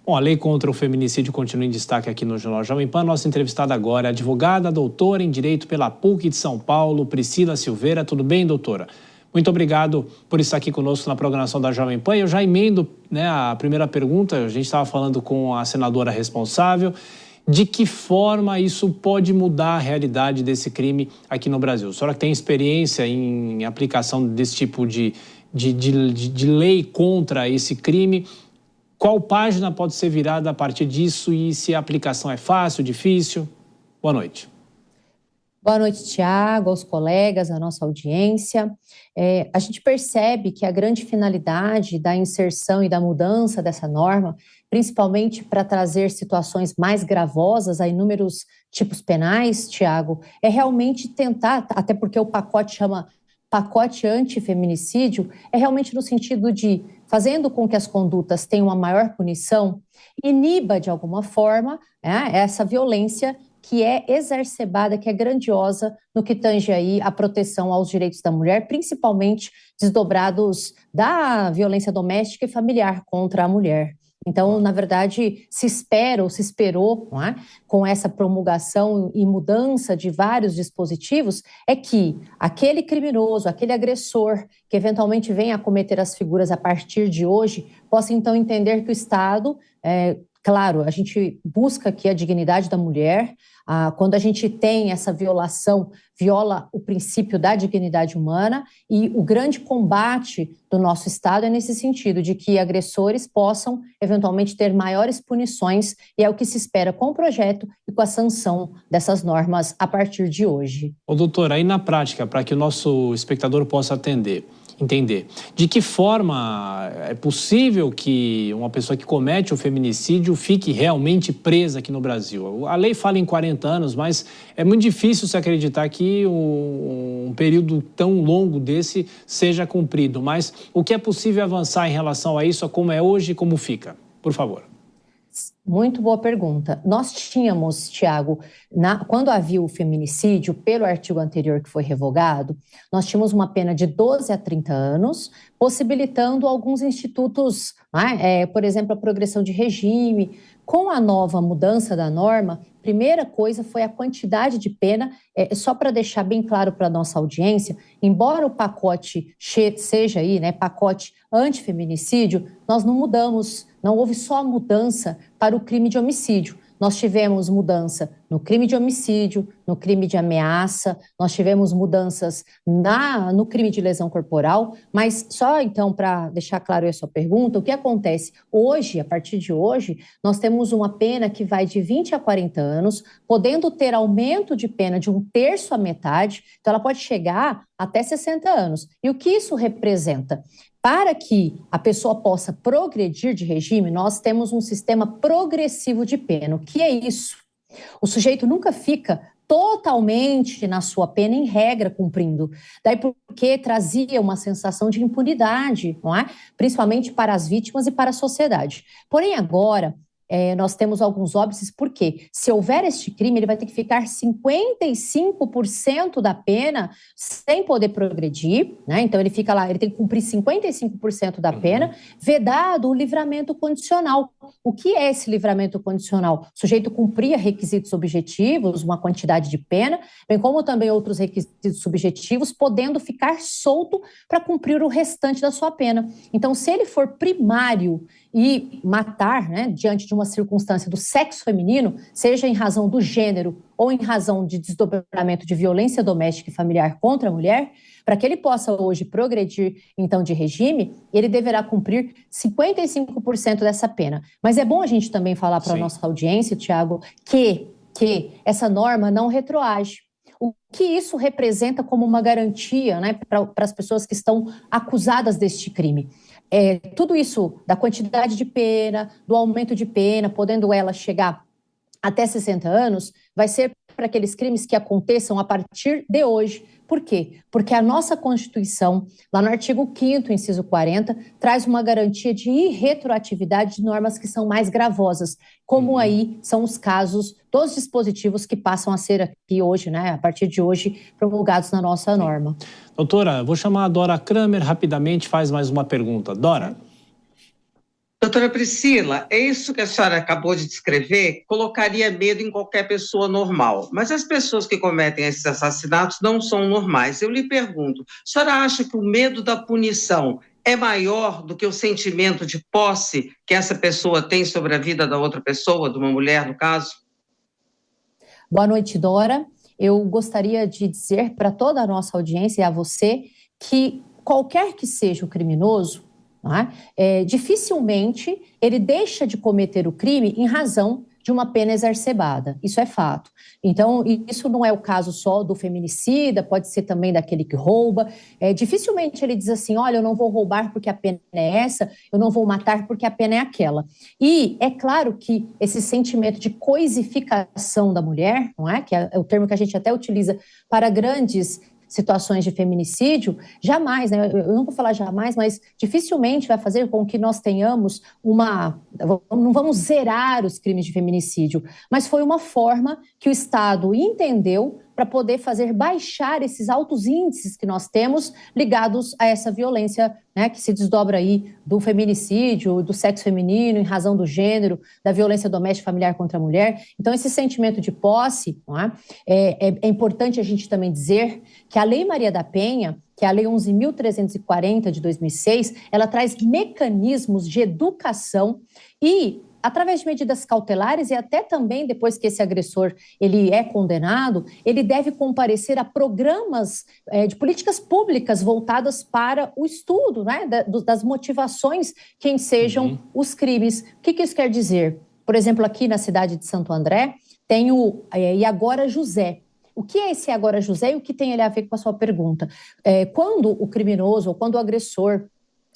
Bom, a lei contra o feminicídio continua em destaque aqui no Jornal Jovem Pan. Nossa entrevistada agora é a advogada, doutora em Direito pela PUC de São Paulo, Priscila Silveira. Tudo bem, doutora? Muito obrigado por estar aqui conosco na programação da Jovem Pan. Eu já emendo, a primeira pergunta. A gente estava falando com a senadora responsável. De que forma isso pode mudar a realidade desse crime aqui no Brasil? A senhora que tem experiência em aplicação desse tipo de lei contra esse crime, qual página pode ser virada a partir disso e se a aplicação é fácil, difícil? Boa noite. Boa noite, Tiago, aos colegas, à nossa audiência. A gente percebe que a grande finalidade da inserção e da mudança dessa norma, principalmente para trazer situações mais gravosas a inúmeros tipos penais, Tiago, é realmente tentar, até porque o pacote chama pacote antifeminicídio, é realmente no sentido de, fazendo com que as condutas tenham uma maior punição, iniba de alguma forma essa violência que é exacerbada, que é grandiosa no que tange aí a proteção aos direitos da mulher, principalmente desdobrados da violência doméstica e familiar contra a mulher. Então, na verdade, se esperou, com essa promulgação e mudança de vários dispositivos, é que aquele criminoso, aquele agressor que eventualmente venha a cometer as figuras a partir de hoje, possa então entender que o Estado, claro, a gente busca aqui a dignidade da mulher. Quando a gente tem essa violação, viola o princípio da dignidade humana, e o grande combate do nosso Estado é nesse sentido, de que agressores possam eventualmente ter maiores punições, e é o que se espera com o projeto e com a sanção dessas normas a partir de hoje. Doutora, aí na prática, para que o nosso espectador possa entender, de que forma é possível que uma pessoa que comete o feminicídio fique realmente presa aqui no Brasil? A lei fala em 40 anos, mas é muito difícil se acreditar que um período tão longo desse seja cumprido. Mas o que é possível avançar em relação a isso, a como é hoje e como fica? Por favor. Muito boa pergunta. Nós tínhamos, Tiago, quando havia o feminicídio, pelo artigo anterior que foi revogado, nós tínhamos uma pena de 12 a 30 anos, possibilitando alguns institutos, por exemplo, a progressão de regime. Com a nova mudança da norma, primeira coisa foi a quantidade de pena. Só para deixar bem claro para a nossa audiência, embora o pacote seja aí, pacote antifeminicídio, nós não mudamos, não houve só mudança para o crime de homicídio. Nós tivemos mudança no crime de homicídio, no crime de ameaça, nós tivemos mudanças no crime de lesão corporal, mas só então para deixar claro a sua pergunta, o que acontece hoje, a partir de hoje, nós temos uma pena que vai de 20 a 40 anos, podendo ter aumento de pena de 1/3 à metade, então ela pode chegar até 60 anos. E o que isso representa? Para que a pessoa possa progredir de regime, nós temos um sistema progressivo de pena. O que é isso? O sujeito nunca fica totalmente na sua pena, em regra, cumprindo. Daí porque trazia uma sensação de impunidade, não é? Principalmente para as vítimas e para a sociedade. Porém, agora, nós temos alguns óbices, porque se houver este crime, ele vai ter que ficar 55% da pena sem poder progredir, Então ele fica lá, ele tem que cumprir 55% da pena, vedado o livramento condicional. O que é esse livramento condicional? O sujeito cumpria requisitos objetivos, uma quantidade de pena, bem como também outros requisitos subjetivos, podendo ficar solto para cumprir o restante da sua pena. Então, se ele for primário e matar, diante de uma circunstância do sexo feminino, seja em razão do gênero ou em razão de desdobramento de violência doméstica e familiar contra a mulher, para que ele possa hoje progredir, então, de regime, ele deverá cumprir 55% dessa pena. Mas é bom a gente também falar para a nossa audiência, Tiago, que essa norma não retroage. O que isso representa como uma garantia, para as pessoas que estão acusadas deste crime? Tudo isso da quantidade de pena, do aumento de pena, podendo ela chegar até 60 anos, vai ser para aqueles crimes que aconteçam a partir de hoje. Por quê? Porque a nossa Constituição, lá no artigo 5º, inciso 40, traz uma garantia de irretroatividade de normas que são mais gravosas, como aí são os casos dos dispositivos que passam a ser aqui hoje, a partir de hoje, promulgados na nossa norma. Doutora, vou chamar a Dora Kramer rapidamente, faz mais uma pergunta. Dora? Doutora Priscila, é isso que a senhora acabou de descrever, colocaria medo em qualquer pessoa normal. Mas as pessoas que cometem esses assassinatos não são normais. Eu lhe pergunto, a senhora acha que o medo da punição é maior do que o sentimento de posse que essa pessoa tem sobre a vida da outra pessoa, de uma mulher, no caso? Boa noite, Dora. Eu gostaria de dizer para toda a nossa audiência e a você que qualquer que seja o criminoso, dificilmente ele deixa de cometer o crime em razão de uma pena exacerbada. Isso é fato. Então, isso não é o caso só do feminicida, pode ser também daquele que rouba. Dificilmente ele diz assim, olha, eu não vou roubar porque a pena é essa, eu não vou matar porque a pena é aquela. E é claro que esse sentimento de coisificação da mulher, não é? Que é o termo que a gente até utiliza para grandes situações de feminicídio, jamais, né? Eu não vou falar jamais, mas dificilmente vai fazer com que nós tenhamos não vamos zerar os crimes de feminicídio, mas foi uma forma que o Estado entendeu para poder fazer baixar esses altos índices que nós temos ligados a essa violência, né, que se desdobra aí do feminicídio, do sexo feminino, em razão do gênero, da violência doméstica familiar contra a mulher. Então, esse sentimento de posse, é importante a gente também dizer que a Lei Maria da Penha, que é a Lei 11.340 de 2006, ela traz mecanismos de educação e através de medidas cautelares e até também depois que esse agressor ele é condenado, ele deve comparecer a programas de políticas públicas voltadas para o estudo, né, das motivações que ensejam os crimes. O que isso quer dizer? Por exemplo, aqui na cidade de Santo André, tem o E Agora José. O que é esse Agora José e o que tem ele a ver com a sua pergunta? Quando o criminoso ou quando o agressor,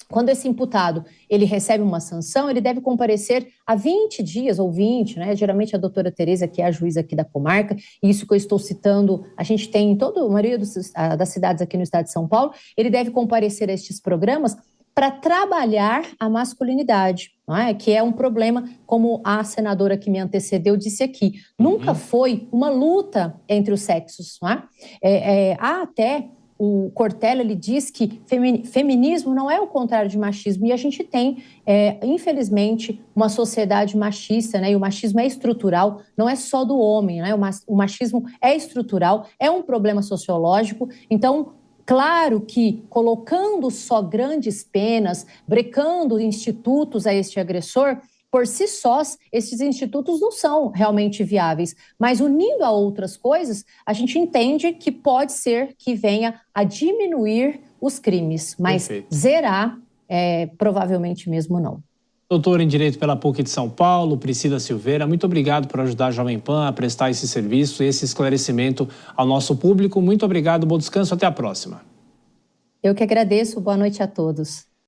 quando esse imputado ele recebe uma sanção, ele deve comparecer a 20 dias ou 20, né? Geralmente a doutora Tereza, que é a juíza aqui da comarca, e isso que eu estou citando, a gente tem em toda a maioria das cidades aqui no estado de São Paulo, ele deve comparecer a estes programas para trabalhar a masculinidade, não é? Que é um problema, como a senadora que me antecedeu disse aqui, nunca foi uma luta entre os sexos, não é? Há até o Cortella, ele diz que feminismo não é o contrário de machismo, e a gente tem, infelizmente, uma sociedade machista, né? E o machismo é estrutural, não é só do homem, né? O machismo é estrutural, é um problema sociológico, então claro que colocando só grandes penas, brecando institutos a este agressor, por si sós, esses institutos não são realmente viáveis, mas unindo a outras coisas, a gente entende que pode ser que venha a diminuir os crimes, mas zerar, provavelmente mesmo não. Doutora em Direito pela PUC de São Paulo, Priscila Silveira, muito obrigado por ajudar a Jovem Pan a prestar esse serviço, esse esclarecimento ao nosso público. Muito obrigado, bom descanso, até a próxima. Eu que agradeço, boa noite a todos.